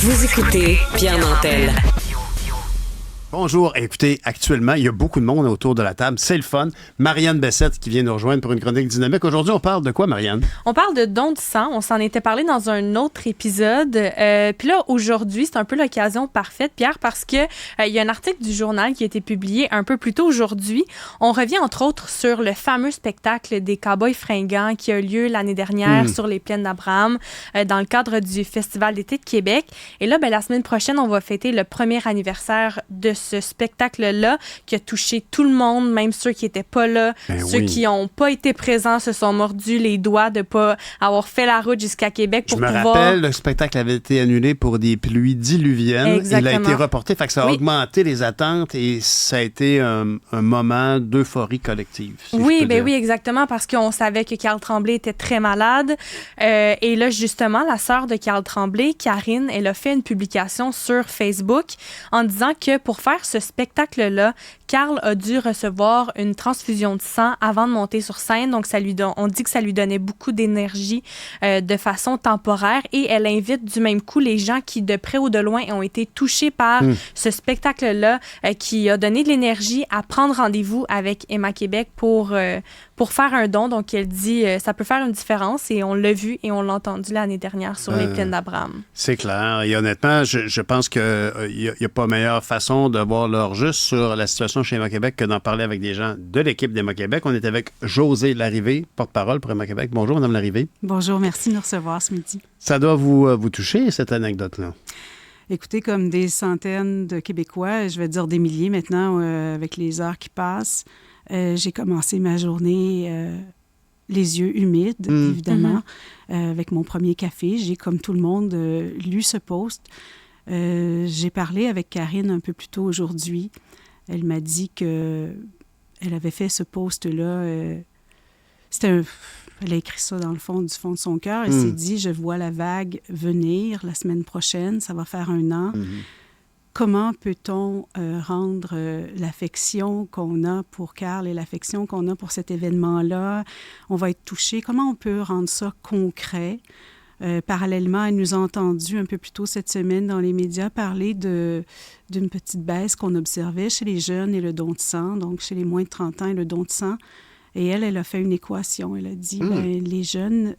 Vous écoutez Pierre Nantel. Bonjour. Écoutez, actuellement, il y a beaucoup de monde autour de la table. C'est le fun. Marianne Bessette qui vient nous rejoindre pour une chronique dynamique. Aujourd'hui, on parle de quoi, Marianne? On parle de don de sang. On s'en était parlé dans un autre épisode. Puis là, aujourd'hui, c'est un peu l'occasion parfaite, Pierre, parce que il y a un article du journal qui a été publié un peu plus tôt aujourd'hui. On revient, entre autres, sur le fameux spectacle des Cowboys fringants qui a lieu l'année dernière sur les plaines d'Abraham dans le cadre du Festival d'été de Québec. Et là, la semaine prochaine, on va fêter le premier anniversaire de ce spectacle-là qui a touché tout le monde, même ceux qui n'étaient pas là. Ceux qui n'ont pas été présents se sont mordus les doigts de ne pas avoir fait la route jusqu'à Québec pour pouvoir... Je me rappelle, le spectacle avait été annulé pour des pluies diluviennes. Exactement. Il a été reporté, fait que ça a augmenté les attentes et ça a été un moment d'euphorie collective. Oui, exactement, parce qu'on savait que Carl Tremblay était très malade. Et là, justement, la sœur de Carl Tremblay, Karine, elle a fait une publication sur Facebook en disant que pour faire ce spectacle-là, Carl a dû recevoir une transfusion de sang avant de monter sur scène. Donc, on dit que ça lui donnait beaucoup d'énergie de façon temporaire. Et elle invite du même coup les gens qui, de près ou de loin, ont été touchés par ce spectacle-là, qui a donné de l'énergie à prendre rendez-vous avec Emma Québec pour faire un don. Donc, elle dit ça peut faire une différence. Et on l'a vu et on l'a entendu l'année dernière sur les plaines d'Abraham. C'est clair. Et honnêtement, je pense qu'il n'y a pas meilleure façon de voir l'heure juste sur la situation chez Emma Québec que d'en parler avec des gens de l'équipe d'Emma Québec. On est avec Josée Larrivée, porte-parole pour Emma Québec. Bonjour, Mme Larrivée. Bonjour, merci de nous recevoir ce midi. Ça doit vous toucher, cette anecdote-là? Écoutez, comme des centaines de Québécois, je vais dire des milliers maintenant, avec les heures qui passent, j'ai commencé ma journée les yeux humides, évidemment, avec mon premier café. J'ai, comme tout le monde, lu ce post. J'ai parlé avec Karine un peu plus tôt aujourd'hui. Elle m'a dit qu'elle avait fait ce post-là. Elle a écrit ça dans le fond du fond de son cœur. Elle s'est dit, je vois la vague venir la semaine prochaine. Ça va faire 1 an. Comment peut-on rendre l'affection qu'on a pour Carl et l'affection qu'on a pour cet événement-là? On va être touché. Comment on peut rendre ça concret? Parallèlement, elle nous a entendu un peu plus tôt cette semaine dans les médias parler d'une petite baisse qu'on observait chez les jeunes et le don de sang, donc chez les moins de 30 ans et le don de sang. Et elle a fait une équation. Elle a dit, les jeunes,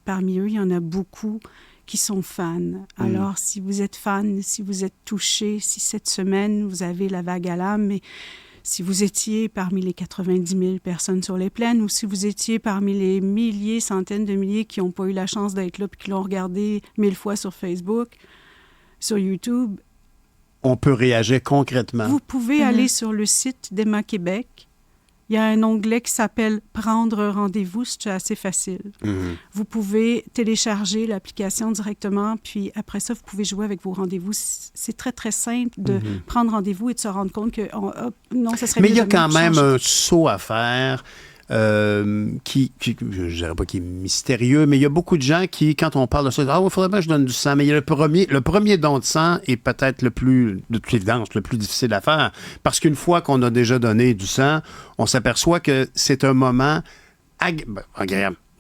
parmi eux, il y en a beaucoup qui sont fans. Alors, si vous êtes fan, si vous êtes touché, si cette semaine, vous avez la vague à l'âme, mais si vous étiez parmi les 90 000 personnes sur les plaines ou si vous étiez parmi les milliers, centaines de milliers qui n'ont pas eu la chance d'être là puis qui l'ont regardé 1000 fois sur Facebook, sur YouTube. On peut réagir concrètement. Vous pouvez aller sur le site d'Emma Québec. Il y a un onglet qui s'appelle « Prendre rendez-vous », c'est assez facile. Vous pouvez télécharger l'application directement, puis après ça, vous pouvez jouer avec vos rendez-vous. C'est très, très simple de prendre rendez-vous et de se rendre compte que non, ça serait Mais mieux il y a de quand même changer. un saut à faire qui je ne dirais pas qu'il est mystérieux, mais il y a beaucoup de gens qui, quand on parle de ça, disent « Ah, il faudrait bien que je donne du sang ». Mais il y a le premier don de sang est peut-être le plus, de toute évidence, le plus difficile à faire. Parce qu'une fois qu'on a déjà donné du sang, on s'aperçoit que c'est un moment agréable. Je ne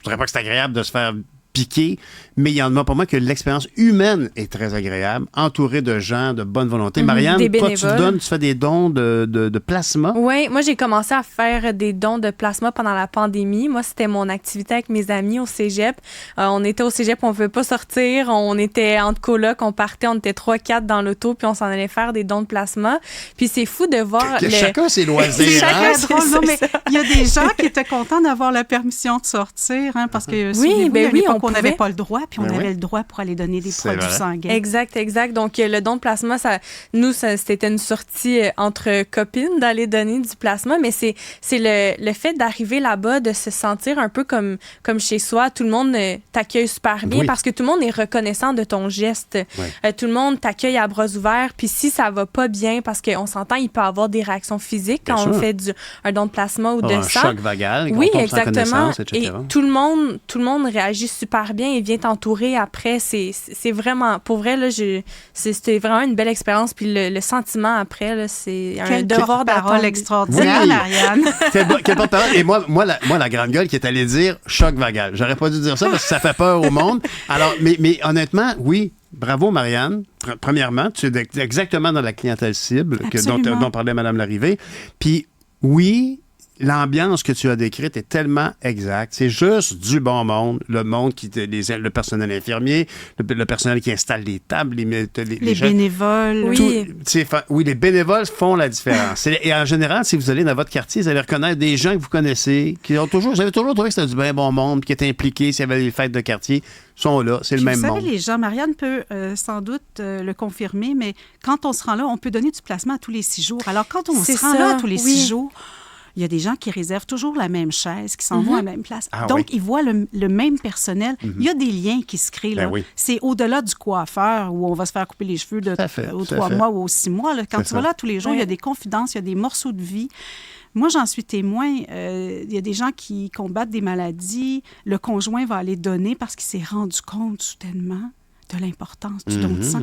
dirais pas que c'est agréable de se faire piquer, mais il y en a pas moins que l'expérience humaine est très agréable, entourée de gens de bonne volonté. Marianne, toi, tu fais des dons de plasma? Oui, moi, j'ai commencé à faire des dons de plasma pendant la pandémie. Moi, c'était mon activité avec mes amis au cégep. On était au cégep, on ne pouvait pas sortir. On était entre colocs, on partait, on était 3-4 dans l'auto, puis on s'en allait faire des dons de plasma. Puis c'est fou de voir... Chacun ses loisirs. Chacun drôle, non, mais il y a des gens qui étaient contents d'avoir la permission de sortir, parce que on n'avait pas le droit, puis on avait le droit pour aller donner des produits sanguins. Exact. Donc, le don de plasma, c'était une sortie entre copines d'aller donner du plasma, mais c'est le fait d'arriver là-bas, de se sentir un peu comme chez soi. Tout le monde t'accueille super bien parce que tout le monde est reconnaissant de ton geste. Tout le monde t'accueille à bras ouverts, puis si ça va pas bien, parce qu'on s'entend, il peut y avoir des réactions physiques quand on fait un don de plasma ou de sang. Un choc vagal, oui, exactement. etc. Et tout le monde réagit super bien et vient t'entourer après. C'est vraiment, pour vrai, là, c'était vraiment une belle expérience. Puis le sentiment après, là, c'est un devoir d'attendre. Parole extraordinaire, Ariane. Quelle bonne parole. Et moi, la grande gueule qui est allée dire choc vagal. J'aurais pas dû dire ça parce que ça fait peur au monde. Alors, mais honnêtement, oui, bravo, Marianne. Premièrement, tu es exactement dans la clientèle cible dont parlait Mme Larrivée. Puis, oui, l'ambiance que tu as décrite est tellement exacte. C'est juste du bon monde. Le monde, le personnel infirmier, le personnel qui installe les tables, les gens, bénévoles. Oui. Les bénévoles font la différence. Et en général, si vous allez dans votre quartier, vous allez reconnaître des gens que vous connaissez, vous avez toujours trouvé que c'était du bien bon monde, qui étaient impliqués s'il y avait des fêtes de quartier. Sont là, c'est le même monde. Vous savez, les gens, Marianne peut sans doute le confirmer, mais quand on se rend là, on peut donner du placement à tous les 6 jours. Alors, quand on se rend là tous les 6 jours, il y a des gens qui réservent toujours la même chaise, qui s'en vont à la même place. Donc, ils voient le même personnel. Il y a des liens qui se créent. Là. C'est au-delà du coiffeur où on va se faire couper les cheveux aux 3 mois ou aux 6 mois. Là. Quand tu vas là tous les jours, il y a des confidences, il y a des morceaux de vie. Moi, j'en suis témoin. Il y a des gens qui combattent des maladies. Le conjoint va aller donner parce qu'il s'est rendu compte soudainement de l'importance du don de sang.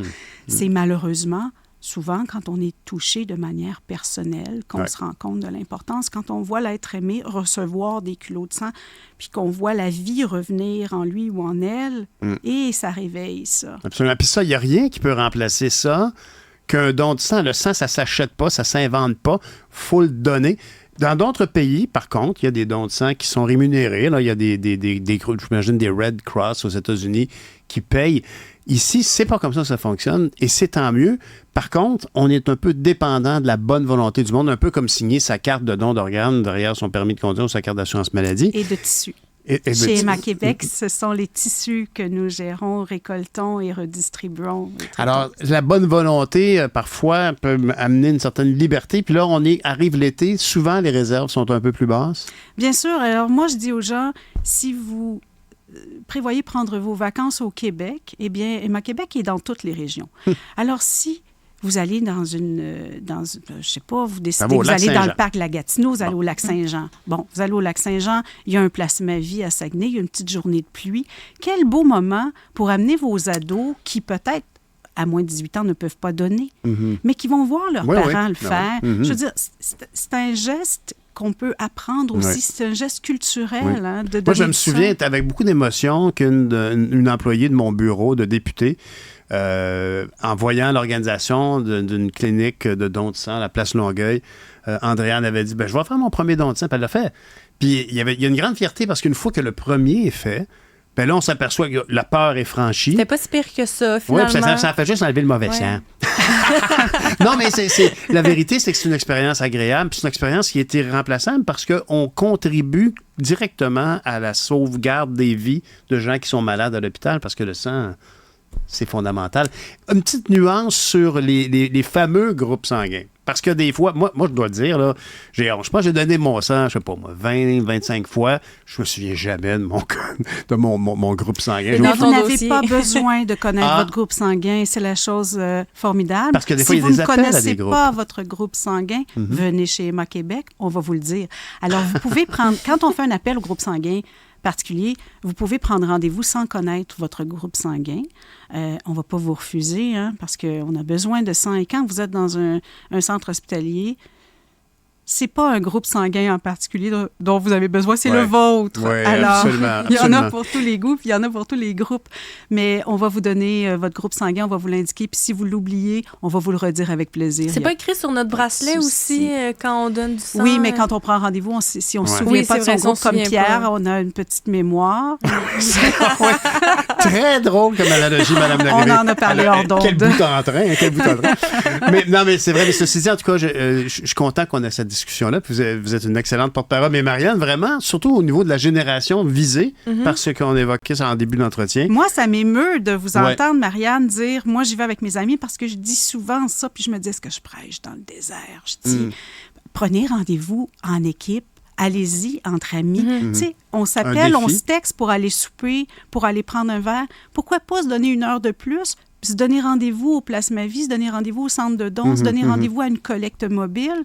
C'est malheureusement... Souvent, quand on est touché de manière personnelle, qu'on se rend compte de l'importance, quand on voit l'être aimé recevoir des culots de sang, puis qu'on voit la vie revenir en lui ou en elle, et ça réveille ça. Absolument. Puis ça, il n'y a rien qui peut remplacer ça qu'un don de sang. Le sang, ça ne s'achète pas, ça ne s'invente pas. Il faut le donner. Dans d'autres pays, par contre, il y a des dons de sang qui sont rémunérés. Là, il y a des groupes, j'imagine, des Red Cross aux États-Unis qui payent. Ici, c'est pas comme ça que ça fonctionne, et c'est tant mieux. Par contre, on est un peu dépendant de la bonne volonté du monde, un peu comme signer sa carte de don d'organes derrière son permis de conduire ou sa carte d'assurance maladie. Et de tissus. Chez Emma Québec, ce sont les tissus que nous gérons, récoltons et redistribuons. Alors, la bonne volonté, parfois, peut amener une certaine liberté. Puis là, arrive l'été, souvent, les réserves sont un peu plus basses. Bien sûr. Alors, moi, je dis aux gens, si vous prévoyez prendre vos vacances au Québec, eh bien, Emma Québec est dans toutes les régions. Alors, si vous allez je sais pas, vous décidez, vous allez dans le parc de la Gatineau, vous allez au lac Saint-Jean. Bon, vous allez au lac Saint-Jean, il y a un placement-vie à Saguenay, il y a une petite journée de pluie. Quel beau moment pour amener vos ados qui, peut-être, à moins de 18 ans, ne peuvent pas donner, mais qui vont voir leurs parents le faire. Je veux dire, c'est un geste qu'on peut apprendre aussi. C'est un geste culturel. Hein, de donner. Moi, je me souviens avec beaucoup d'émotion qu'une employée de mon bureau de député, en voyant l'organisation d'une clinique de don de sang à la place Longueuil, Andréane avait dit, je vais faire mon premier don de sang, puis elle l'a fait. Puis il y a une grande fierté parce qu'une fois que le premier est fait, là, on s'aperçoit que la peur est franchie. C'était pas si pire que ça, finalement. Oui, ça fait juste enlever le mauvais sang. Non, mais la vérité, c'est que c'est une expérience agréable, puis c'est une expérience qui est irremplaçable parce qu'on contribue directement à la sauvegarde des vies de gens qui sont malades à l'hôpital parce que le sang, c'est fondamental. Une petite nuance sur les fameux groupes sanguins. Parce que des fois, moi je dois le dire, là, je pense que j'ai donné mon sang, je sais pas moi, 20, 25 fois. Je me souviens jamais de mon groupe sanguin. Mais vous n'avez pas besoin de connaître votre groupe sanguin. C'est la chose formidable. Parce que des fois, il y a des appels à des groupes. Si vous ne connaissez pas votre groupe sanguin, venez chez Emma Québec, on va vous le dire. Alors, vous pouvez prendre, quand on fait un appel au groupe sanguin particulier, vous pouvez prendre rendez-vous sans connaître votre groupe sanguin. On ne va pas vous refuser, parce qu'on a besoin de sang. Et quand vous êtes dans un centre hospitalier, c'est pas un groupe sanguin en particulier dont vous avez besoin, c'est le vôtre. Oui, alors, absolument. Il y en a pour tous les goûts, puis il y en a pour tous les groupes. Mais on va vous donner votre groupe sanguin, on va vous l'indiquer, puis si vous l'oubliez, on va vous le redire avec plaisir. C'est pas écrit sur notre bracelet aussi quand on donne du sang? Oui, mais quand on prend rendez-vous, si on ne se souvient pas de son groupe comme Pierre, on a une petite mémoire. Très drôle comme analogie, Mme Larrivée. On en a parlé hors d'onde. Quel bout en train. Mais c'est vrai, mais ceci dit, en tout cas, je suis content qu'on ait cette discussion-là. Puis vous êtes une excellente porte-parole. Mais Marianne, vraiment, surtout au niveau de la génération visée par ce qu'on évoquait en début d'entretien. Moi, ça m'émeut de vous entendre, Marianne, dire, moi, j'y vais avec mes amis parce que je dis souvent ça, puis je me dis, est-ce que je prêche dans le désert? Je dis, prenez rendez-vous en équipe. Allez-y, entre amis. Tu sais, on s'appelle, on se texte pour aller souper, pour aller prendre un verre. Pourquoi pas se donner 1 heure de plus, puis se donner rendez-vous au Place Ma Vie, se donner rendez-vous au centre de dons, se donner rendez-vous à une collecte mobile,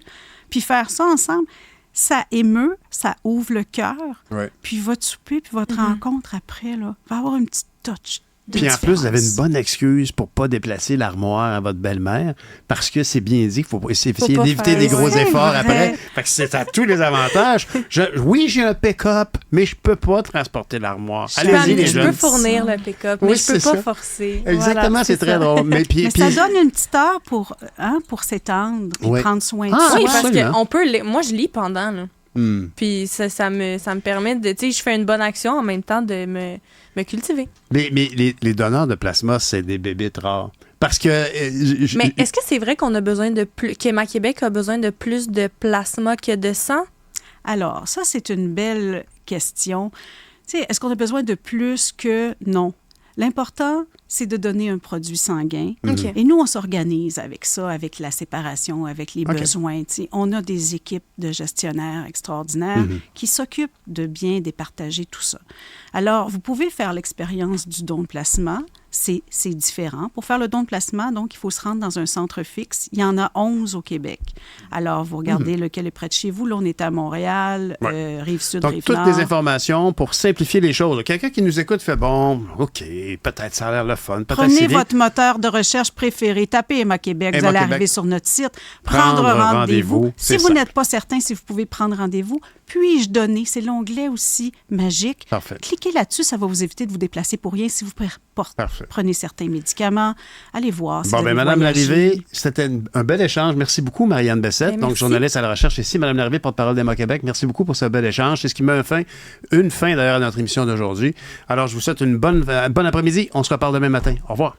puis faire ça ensemble. Ça émeut, ça ouvre le cœur. Puis votre souper, puis votre rencontre après, là, va avoir une petite touch Puis en plus, vous avez une bonne excuse pour pas déplacer l'armoire à votre belle-mère parce que c'est bien dit qu'il faut essayer d'éviter des gros efforts après. Fait que c'est à tous les avantages. Oui, j'ai un pick-up, mais je peux pas transporter l'armoire. Allez-y, les je jeunes. peux fournir le pick-up, mais je peux pas forcer. Exactement, voilà, c'est très drôle. Mais ça donne une petite heure pour s'étendre et prendre soin de soi. Oui, parce qu'on peut... Moi, je lis pendant, là. Puis ça me permet de... Tu sais, je fais une bonne action en même temps de me cultiver. Mais les donneurs de plasma, c'est des bébites rares. Parce que... mais est-ce que c'est vrai qu'on a besoin de plus... qu'Héma-Québec a besoin de plus de plasma que de sang? Alors, ça, c'est une belle question. Tu sais, est-ce qu'on a besoin de plus que... Non. L'important, c'est de donner un produit sanguin. Okay. Et nous, on s'organise avec ça, avec la séparation, avec les besoins. T'sais. On a des équipes de gestionnaires extraordinaires qui s'occupent de bien départager tout ça. Alors, vous pouvez faire l'expérience du don de plasma. C'est différent. Pour faire le don de plasma, donc, il faut se rendre dans un centre fixe. Il y en a 11 au Québec. Alors, vous regardez lequel est près de chez vous. Là, on est à Montréal, Rive-Sud, donc, Rive-Nord. Toutes les informations pour simplifier les choses. Quelqu'un qui nous écoute fait, bon, OK, peut-être ça a l'air le fun. Prenez votre moteur de recherche préféré. Tapez Héma-Québec. Vous allez arriver sur notre site. Prendre rendez-vous. Si vous n'êtes pas certain si vous pouvez prendre rendez-vous, puis-je donner? C'est l'onglet aussi magique. Parfait. Cliquez là-dessus, ça va vous éviter de vous déplacer pour rien si vous prenez certains médicaments. Allez voir. Si Madame Larrivée, c'était un bel échange. Merci beaucoup, Marianne Bessette, donc journaliste à la recherche ici. Madame Larrivée, porte-parole d'Héma-Québec, merci beaucoup pour ce bel échange. C'est ce qui met une fin d'ailleurs à notre émission d'aujourd'hui. Alors, je vous souhaite une bonne après-midi. On se reparle demain matin. Au revoir.